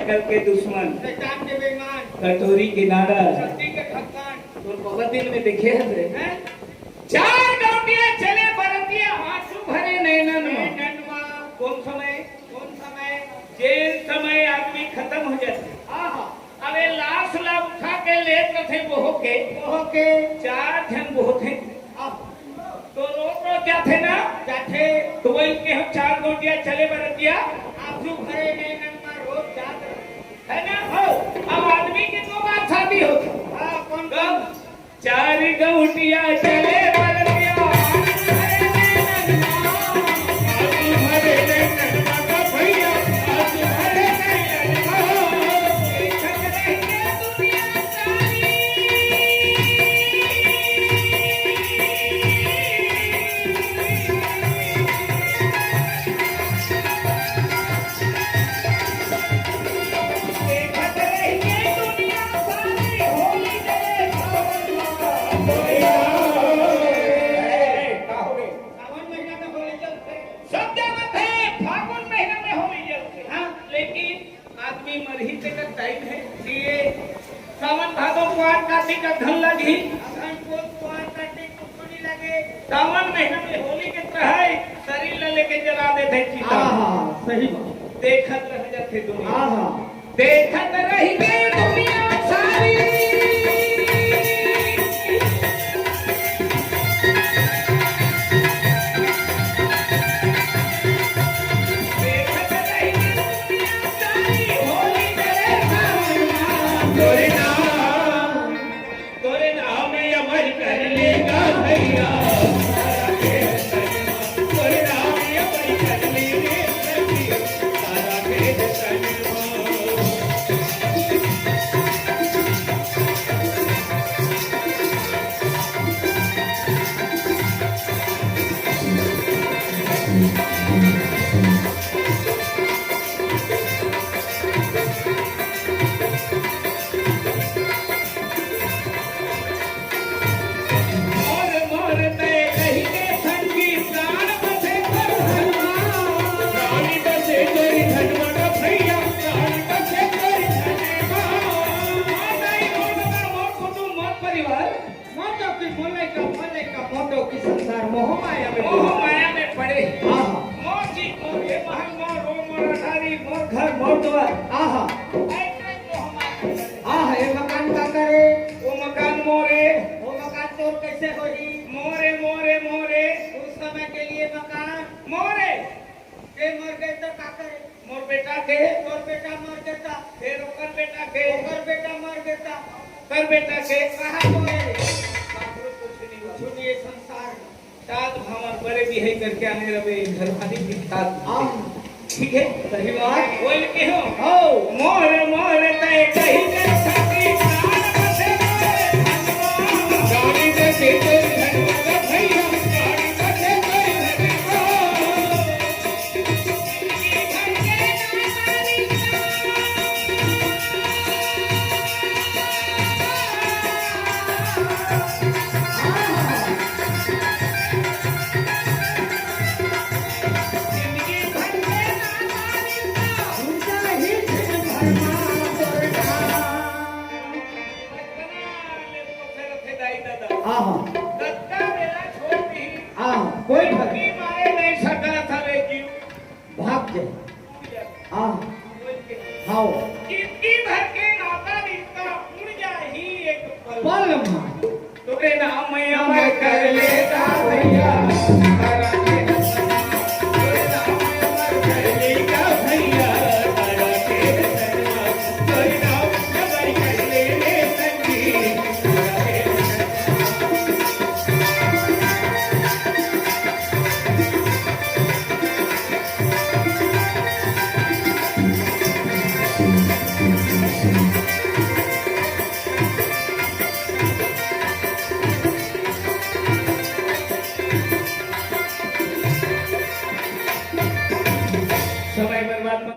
सकल के दुश्मन, शैतान के बेईमान, कटोरी के नाड़ा, सब्जी के ठक्कन, तो बहुत दिन में देखे हसे हैं? चार गौटिया चले बरतिया आंसू भरे नैनन में। नैनवा, कौन समय? कौन समय? जेल समय आदमी खत्म हो जाते। आहा, अबे लाश ला उठा के ले थे बोहो के, ओहो के, चार जन बोहो थे, आह, तो रोज जाते ना, जाते, तो वही के हम चार गौटिया चले बरतिया आंसू भरे नैननमा रोज जात रहे। है ना। हो अब आदमी की दो बार शादी होती। हाँ, कौन कब? चार गौटिया चले बरतिया आंसू भरे नैननमा का भैया, आंसू भरे नैननमा, देखत रहिए दुनिया सारी। देखत रहिए दुनिया सारी, होली जले सावन माता। का हो गए? सावन महीना में होली जलते। सब जानत है फागुन महीना में होली जलते। हाँ, लेकिन आदमी मरही से का टाइम है ये सावन भादो कुआर कार्तिक का धन लगी। अगन पोष कुआर कार्तिक पुष्पनी लगे। सावन महीना में होली के तरह शरीर ले लेके जला देते चिता। आहा, सही बात। देखत रह जाते दुनिया, आहा, देखत रही गई दुनिया सारी। देखत रही गई दुनिया सारी, होली जले सावन माता। तोरे नाम में अमर कर लेगा भैया, तोरे नाम में अमर कर लेगा भैया, सारा भेद सनवा। मोर मोर ते कही के संगी प्राण बसे कर धनवा, प्राण बसे तेरी धनवा का भैया, प्राण बसे तेरी धनवा। नहीं बोलना मोर कुटुंब मोर परिवार, मोटो की मोले का मोटो की संसार मोह माया में। मोह माया में पड़े। आहा, मोर जी मोर ये महल मोर रो मोर अटारी मोर घर मोर द्वार, आहा, ऐसे मोह माया में पड़े। आहा, ये मकान का करे, वो मकान मोरे, वो मकान तोड़ कैसे होई? मोरे मोरे मोरे, उस समय के लिए मकान मोरे, के मर गए तो का करे? मोर बेटा के, तोर बेटा मर देता, फिर ओकर बेटा के, ओकर बेटा मर देता, कर बेटा के, कहाँ तो है? बापरे कुछ नहीं हुआ। सुनिए संसार में। साथ हमार बड़े भी है करके आने रहे घर वाली भी साथ। आह, ठीक है, सही बात। बोल के हो हो, मोर मोर तय कही कर सकी प्राण बसे मोरे धनवा, प्राण बसे तेरी धनवा का भैया, प्राण बसे तेरी धनवा। ये घर के नामारी जिंदगी भर के नामारी उनका ही दिन भरमा तोड़ना। आहा, आहा, कोई भाग जाए। आहा, हाओ, पल मार। नाम अमर कर लेगा भैया,